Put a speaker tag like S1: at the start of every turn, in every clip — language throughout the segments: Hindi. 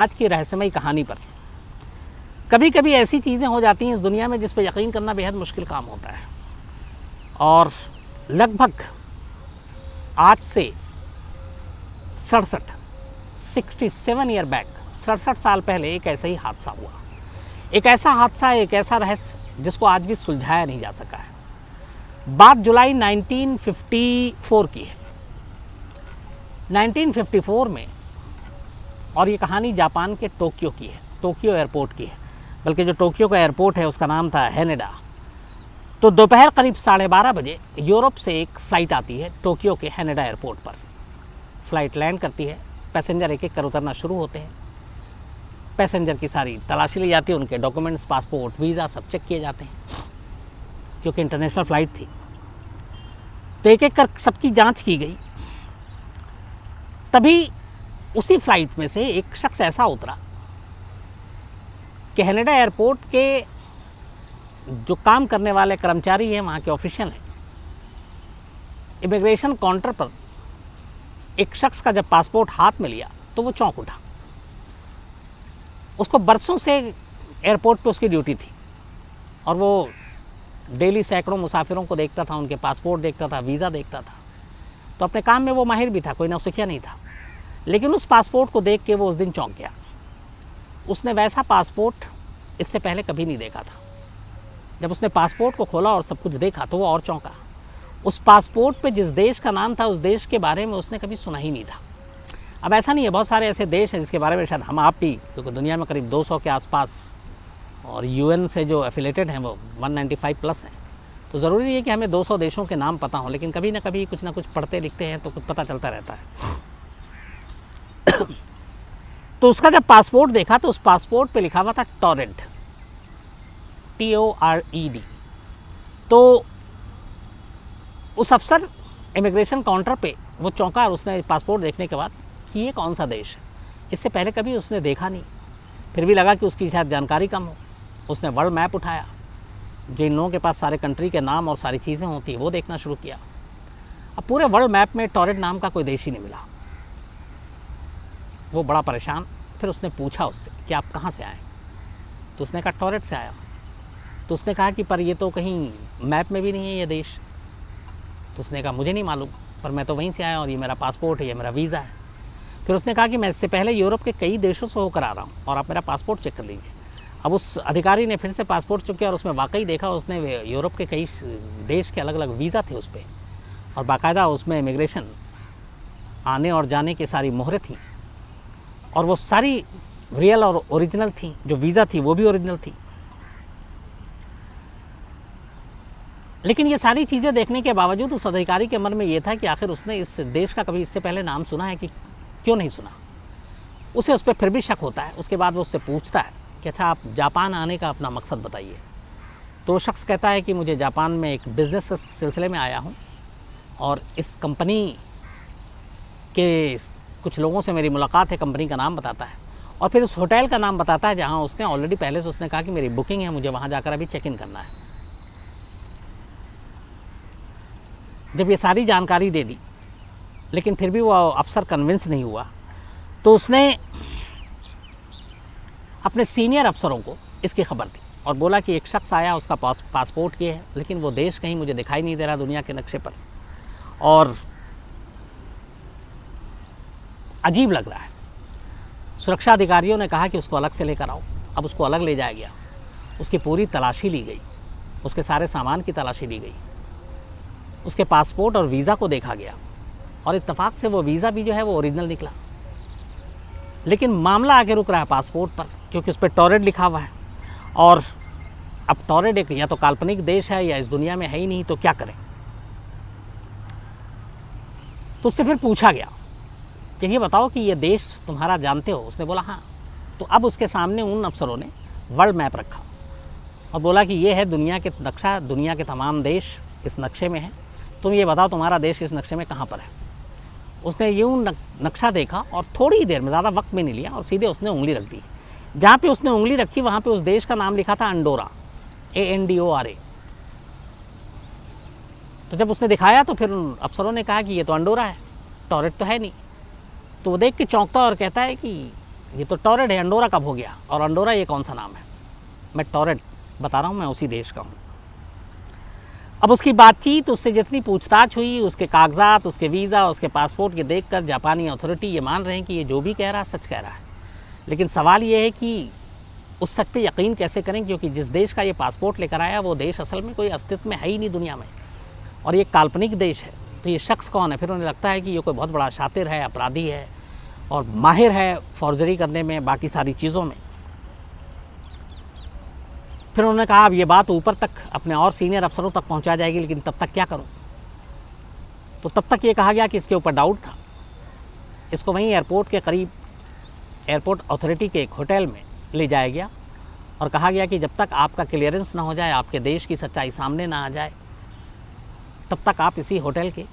S1: आज की रहस्यमयी कहानी पर। कभी कभी ऐसी चीज़ें हो जाती हैं इस दुनिया में जिस पर यकीन करना बेहद मुश्किल काम होता है। और लगभग आज से 67 ईयर बैक, 67 साल पहले एक ऐसा ही हादसा हुआ। एक ऐसा हादसा, एक ऐसा रहस्य जिसको आज भी सुलझाया नहीं जा सका है। बात जुलाई 1954 की है। 1954 में, और ये कहानी जापान के टोक्यो की है, टोक्यो एयरपोर्ट की है। बल्कि जो टोक्यो का एयरपोर्ट है उसका नाम था हैनेडा। तो दोपहर करीब 12:30 बजे यूरोप से एक फ़्लाइट आती है टोक्यो के हैनेडा एयरपोर्ट पर। फ़्लाइट लैंड करती है, पैसेंजर एक एक कर उतरना शुरू होते हैं। पैसेंजर की सारी तलाशी ली जाती है, उनके डॉक्यूमेंट्स, पासपोर्ट, वीज़ा सब चेक किए जाते हैं क्योंकि इंटरनेशनल फ़्लाइट थी। तो एक एक कर सबकी जांच की गई। तभी उसी फ्लाइट में से एक शख्स ऐसा उतरा कि हैनेडा एयरपोर्ट के जो काम करने वाले कर्मचारी हैं, वहाँ के ऑफिशियल हैं, इमिग्रेशन काउंटर पर एक शख्स का जब पासपोर्ट हाथ में लिया तो वो चौंक उठा। उसको बरसों से एयरपोर्ट पे उसकी ड्यूटी थी और वो डेली सैकड़ों मुसाफिरों को देखता था, उनके पासपोर्ट देखता था, वीज़ा देखता था। तो अपने काम में वो माहिर भी था, कोई नौसिखिया नहीं था। लेकिन उस पासपोर्ट को देख के वो उस दिन चौंक गया। उसने वैसा पासपोर्ट इससे पहले कभी नहीं देखा था। जब उसने पासपोर्ट को खोला और सब कुछ देखा तो वो और चौंका। उस पासपोर्ट पे जिस देश का नाम था, उस देश के बारे में उसने कभी सुना ही नहीं था। अब ऐसा नहीं है, बहुत सारे ऐसे देश हैं जिसके बारे में शायद हम आप भी, क्योंकि दुनिया में करीब 200 के आसपास, और यूएन से जो एफिलेटेड हैं वो 195 प्लस हैं। तो ज़रूरी नहीं है कि हमें 200 देशों के नाम पता हों, लेकिन कभी ना कभी कुछ ना कुछ पढ़ते लिखते हैं तो कुछ पता चलता रहता है। तो उसका जब पासपोर्ट देखा तो उस पासपोर्ट पे लिखा हुआ था टॉरेंट, TORED। तो उस अफसर इमिग्रेशन काउंटर पे वो चौंका और उसने पासपोर्ट देखने के बाद कि ये कौन सा देश है, इससे पहले कभी उसने देखा नहीं। फिर भी लगा कि उसकी शायद जानकारी कम हो। उसने वर्ल्ड मैप उठाया, जो इन लोगों के पास सारे कंट्री के नाम और सारी चीज़ें होती हैं वो देखना शुरू किया। अब पूरे वर्ल्ड मैप में टॉरेंट नाम का कोई देश ही नहीं मिला। वो बड़ा परेशान। फिर उसने पूछा उससे कि आप कहाँ से आए? तो उसने कहा टॉरेंट से आया। तो उसने कहा कि पर ये तो कहीं मैप में भी नहीं है ये देश। तो उसने कहा मुझे नहीं मालूम, पर मैं तो वहीं से आया और ये मेरा पासपोर्ट है, ये मेरा वीज़ा है। फिर उसने कहा कि मैं इससे पहले यूरोप के कई देशों से होकर आ रहा हूँ और आप मेरा पासपोर्ट चेक कर लीजिए। अब उस अधिकारी ने फिर से पासपोर्ट चेक किया और उसमें वाकई देखा, उसने यूरोप के कई देश के अलग अलग वीज़ा थे उस पर, और बाकायदा उसमें इमिग्रेशन आने और जाने की सारी मोहरें थी, और वो सारी रियल और ओरिजिनल थी। जो वीज़ा थी वो भी ओरिजिनल थी। लेकिन ये सारी चीज़ें देखने के बावजूद उस अधिकारी के मन में ये था कि आखिर उसने इस देश का कभी इससे पहले नाम सुना है कि क्यों नहीं सुना। उसे उस पर फिर भी शक होता है। उसके बाद वो उससे पूछता है कि अच्छा, आप जापान आने का अपना मकसद बताइए। तो शख्स कहता है कि मुझे जापान में एक बिज़नेस के सिलसिले में आया हूँ और इस कंपनी के कुछ लोगों से मेरी मुलाकात है। कंपनी का नाम बताता है और फिर उस होटल का नाम बताता है जहाँ उसने ऑलरेडी पहले से उसने कहा कि मेरी बुकिंग है, मुझे वहाँ जाकर अभी चेक इन करना है। जब ये सारी जानकारी दे दी लेकिन फिर भी वो अफसर कन्विंस नहीं हुआ, तो उसने अपने सीनियर अफसरों को इसकी खबर दी और बोला कि एक शख्स आया, उसका पासपोर्ट ये है, लेकिन वो देश कहीं मुझे दिखाई नहीं दे रहा दुनिया के नक्शे पर, और अजीब लग रहा है। सुरक्षा अधिकारियों ने कहा कि उसको अलग से लेकर आओ। अब उसको अलग ले जाया गया, उसकी पूरी तलाशी ली गई, उसके सारे सामान की तलाशी ली गई, उसके पासपोर्ट और वीज़ा को देखा गया, और इत्तेफाक से वो वीज़ा भी जो है वो ओरिजिनल निकला। लेकिन मामला आगे रुक रहा है पासपोर्ट पर, क्योंकि उस पर टॉरेंट लिखा हुआ है। और अब टॉरेंट एक या तो काल्पनिक देश है या इस दुनिया में है ही नहीं, तो क्या करें। तो उससे फिर पूछा गया कि ये बताओ कि ये देश तुम्हारा जानते हो? उसने बोला हाँ। तो अब उसके सामने उन अफसरों ने वर्ल्ड मैप रखा और बोला कि ये है दुनिया के नक्शा, दुनिया के तमाम देश इस नक्शे में है, तुम ये बताओ तुम्हारा देश इस नक्शे में कहाँ पर है। उसने यूँ नक्शा देखा और थोड़ी ही देर में, ज़्यादा वक्त में नहीं लिया, और सीधे उसने उंगली रख दी। जहाँ पे उसने उंगली रखी वहाँ पे उस देश का नाम लिखा था अंडोरा, ANDORA। तो जब उसने दिखाया तो फिर उन अफसरों ने कहा कि ये तो अंडोरा है, टॉरेंट तो है नहीं। तो वो देख के चौंकता और कहता है कि ये तो टॉरेड है, अंडोरा कब हो गया? और अंडोरा ये कौन सा नाम है? मैं टॉरेड बता रहा हूँ, मैं उसी देश का हूँ। अब उसकी बातचीत, उससे जितनी पूछताछ हुई, उसके कागजात, उसके वीज़ा, उसके पासपोर्ट के देखकर जापानी अथॉरिटी ये मान रहे हैं कि ये जो भी कह रहा है सच कह रहा है। लेकिन सवाल ये है कि उस सच पे यकीन कैसे करें, क्योंकि जिस देश का ये पासपोर्ट लेकर आया वो देश असल में कोई अस्तित्व में है ही नहीं दुनिया में, और ये काल्पनिक देश है। तो ये शख्स कौन है? फिर उन्हें लगता है कि ये कोई बहुत बड़ा शातिर है, अपराधी है और माहिर है फॉर्जरी करने में, बाकी सारी चीज़ों में। फिर उन्होंने कहा अब ये बात ऊपर तक अपने और सीनियर अफसरों तक पहुंचा जाएगी, लेकिन तब तक क्या करूं? तो तब तक ये कहा गया कि इसके ऊपर डाउट था। इसको वहीं एयरपोर्ट के करीब एयरपोर्ट अथॉरिटी के एक होटल में ले जाया गया और कहा गया कि जब तक आपका क्लियरेंस ना हो जाए, आपके देश की सच्चाई सामने ना आ जाए, तब तक आप इसी होटल के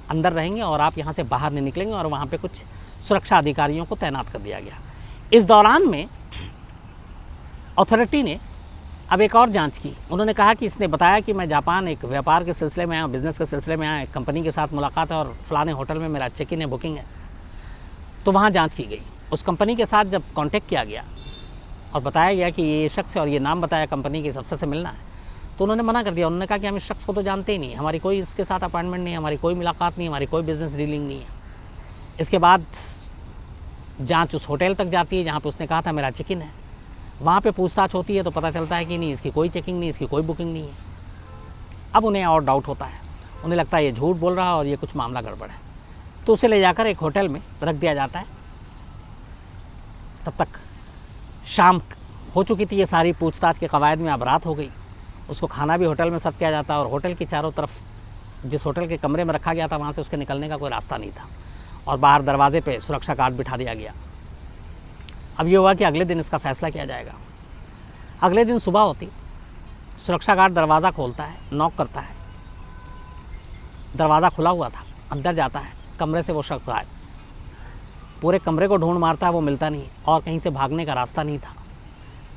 S1: अंदर रहेंगे और आप यहाँ से बाहर नहीं निकलेंगे। और वहाँ पे कुछ सुरक्षा अधिकारियों को तैनात कर दिया गया। इस दौरान में अथॉरिटी ने अब एक और जांच की। उन्होंने कहा कि इसने बताया कि मैं जापान एक व्यापार के सिलसिले में आया, बिज़नेस के सिलसिले में आया, एक कंपनी के साथ मुलाकात है और फलाने होटल में मेरा चेक इन है, बुकिंग है। तो वहाँ जांच की गई। उस कंपनी के साथ जब कांटेक्ट किया गया और बताया गया कि ये शख्स है और ये नाम बताया कंपनी के अफसर से मिलना है, तो उन्होंने मना कर दिया। उन्होंने कहा कि हम इस शख्स को तो जानते ही नहीं, हमारी कोई इसके साथ अपॉइंटमेंट नहीं है, हमारी कोई मुलाकात नहीं, हमारी कोई बिज़नेस डीलिंग नहीं है। इसके बाद जाँच उस होटल तक जाती है जहाँ पर उसने कहा था मेरा चेक इन है। वहाँ पे पूछताछ होती है तो पता चलता है कि नहीं, इसकी कोई चेकिंग नहीं, इसकी कोई बुकिंग नहीं है। अब उन्हें और डाउट होता है, उन्हें लगता है ये झूठ बोल रहा है और ये कुछ मामला गड़बड़ है। तो उसे ले जाकर एक होटल में रख दिया जाता है। तब तक शाम हो चुकी थी। ये सारी पूछताछ के कवायद में अब रात हो गई। उसको खाना भी होटल में सर्व किया जाता है और होटल की चारों तरफ जिस होटल के कमरे में रखा गया था वहाँ से उसके निकलने का कोई रास्ता नहीं था और बाहर दरवाजे पे सुरक्षा गार्ड बिठा दिया गया। अब ये हुआ कि अगले दिन इसका फैसला किया जाएगा। अगले दिन सुबह होती, सुरक्षा गार्ड दरवाज़ा खोलता है, नॉक करता है। दरवाज़ा खुला हुआ था, अंदर जाता है, कमरे से वो शख्स गायब। पूरे कमरे को ढूंढ मारता है, वो मिलता नहीं और कहीं से भागने का रास्ता नहीं था।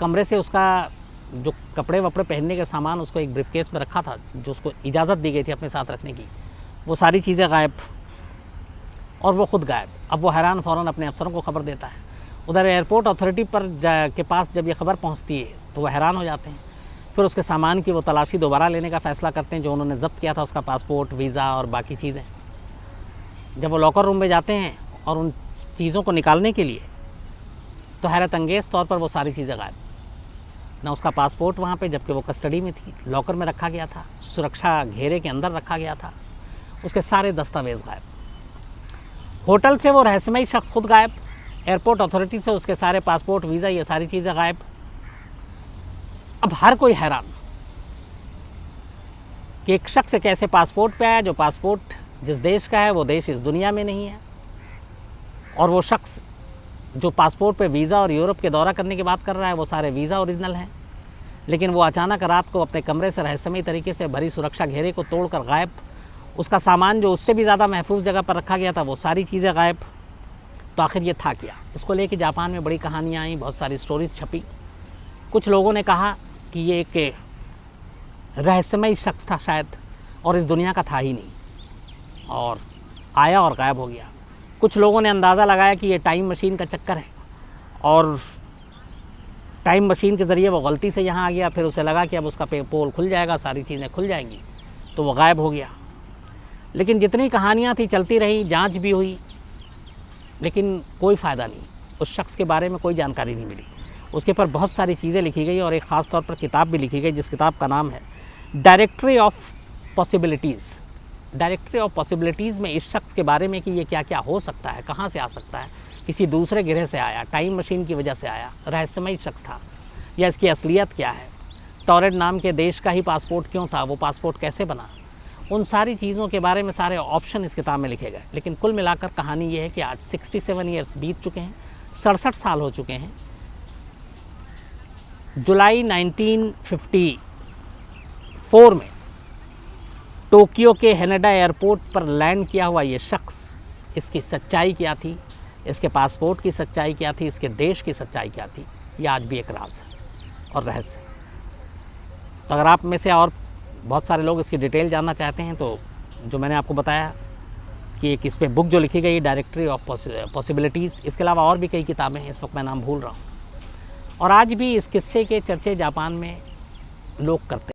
S1: कमरे से उसका जो कपड़े वपड़े पहनने के सामान उसको एक ब्रीफकेस में रखा था, जो उसको इजाज़त दी गई थी अपने साथ रखने की, वो सारी चीज़ें गायब और वो खुद गायब। अब वो हैरान फ़ौरन अपने अफसरों को खबर देता है। उधर एयरपोर्ट अथॉरिटी पर के पास जब ये खबर पहुंचती है तो वो हैरान हो जाते हैं। फिर उसके सामान की वो तलाशी दोबारा लेने का फ़ैसला करते हैं, जो उन्होंने ज़ब्त किया था, उसका पासपोर्ट, वीज़ा और बाकी चीज़ें। जब वो लॉकर रूम में जाते हैं और उन चीज़ों को निकालने के लिए, तो हैरत अंगेज़ तौर पर वो सारी चीज़ें गायब। ना उसका पासपोर्ट वहाँ पे, जबकि वो कस्टडी में थी, लॉकर में रखा गया था, सुरक्षा घेरे के अंदर रखा गया था, उसके सारे दस्तावेज़ गायब। होटल से वो रहस्यमयी शख्स खुद गायब। एयरपोर्ट अथॉरिटी से उसके सारे पासपोर्ट, वीज़ा, ये सारी चीज़ें गायब। अब हर कोई हैरान कि एक शख्स एक ऐसे पासपोर्ट पे आया जो पासपोर्ट जिस देश का है वो देश इस दुनिया में नहीं है, और वो शख्स जो पासपोर्ट पे वीज़ा और यूरोप के दौरा करने की बात कर रहा है वो सारे वीज़ा ओरिजिनल हैं। लेकिन वो अचानक रात को अपने कमरे से रहस्यमयी तरीके से भरी सुरक्षा घेरे को तोड़कर गायब। उसका सामान जो उससे भी ज़्यादा महफूज जगह पर रखा गया था वो सारी चीज़ें गायब। तो आखिर ये था क्या? इसको लेके जापान में बड़ी कहानियाँ आई, बहुत सारी स्टोरीज छपी। कुछ लोगों ने कहा कि ये एक रहस्यमयी शख्स था शायद, और इस दुनिया का था ही नहीं, और आया और गायब हो गया। कुछ लोगों ने अंदाज़ा लगाया कि ये टाइम मशीन का चक्कर है और टाइम मशीन के ज़रिए वो गलती से यहाँ आ गया, फिर उसे लगा कि अब उसका पोल खुल जाएगा, सारी चीज़ें खुल जाएंगी, तो वो गायब हो गया। लेकिन जितनी कहानियाँ थी चलती रही, जांच भी हुई, लेकिन कोई फ़ायदा नहीं। उस शख्स के बारे में कोई जानकारी नहीं मिली। उसके पर बहुत सारी चीज़ें लिखी गई और एक ख़ास तौर पर किताब भी लिखी गई, जिस किताब का नाम है directory of possibilities. Directory of possibilities में इस शख्स के बारे में कि ये क्या क्या हो सकता है, कहाँ से आ सकता है, किसी दूसरे ग्रह से आया, टाइम मशीन की वजह से आया, रहस्यमयी शख्स था, या इसकी असलियत क्या है, टॉरेड नाम के देश का ही पासपोर्ट क्यों था, वो पासपोर्ट कैसे बना, उन सारी चीज़ों के बारे में सारे ऑप्शन इस किताब में लिखे गए। लेकिन कुल मिलाकर कहानी ये है कि आज 67 ईयर्स बीत चुके हैं, 67 साल हो चुके हैं। जुलाई 1954 में टोक्यो के हेनेडा एयरपोर्ट पर लैंड किया हुआ ये शख्स, इसकी सच्चाई क्या थी, इसके पासपोर्ट की सच्चाई क्या थी, इसके देश की सच्चाई क्या थी, ये आज भी एक राज है और रहस्य है। तो अगर आप में से और बहुत सारे लोग इसकी डिटेल जानना चाहते हैं तो जो मैंने आपको बताया कि एक इस पर बुक जो लिखी गई डायरेक्टरी ऑफ पॉसिबिलिटीज़, इसके अलावा और भी कई किताबें हैं, इस वक्त मैं नाम भूल रहा हूँ। और आज भी इस किस्से के चर्चे जापान में लोग करते हैं।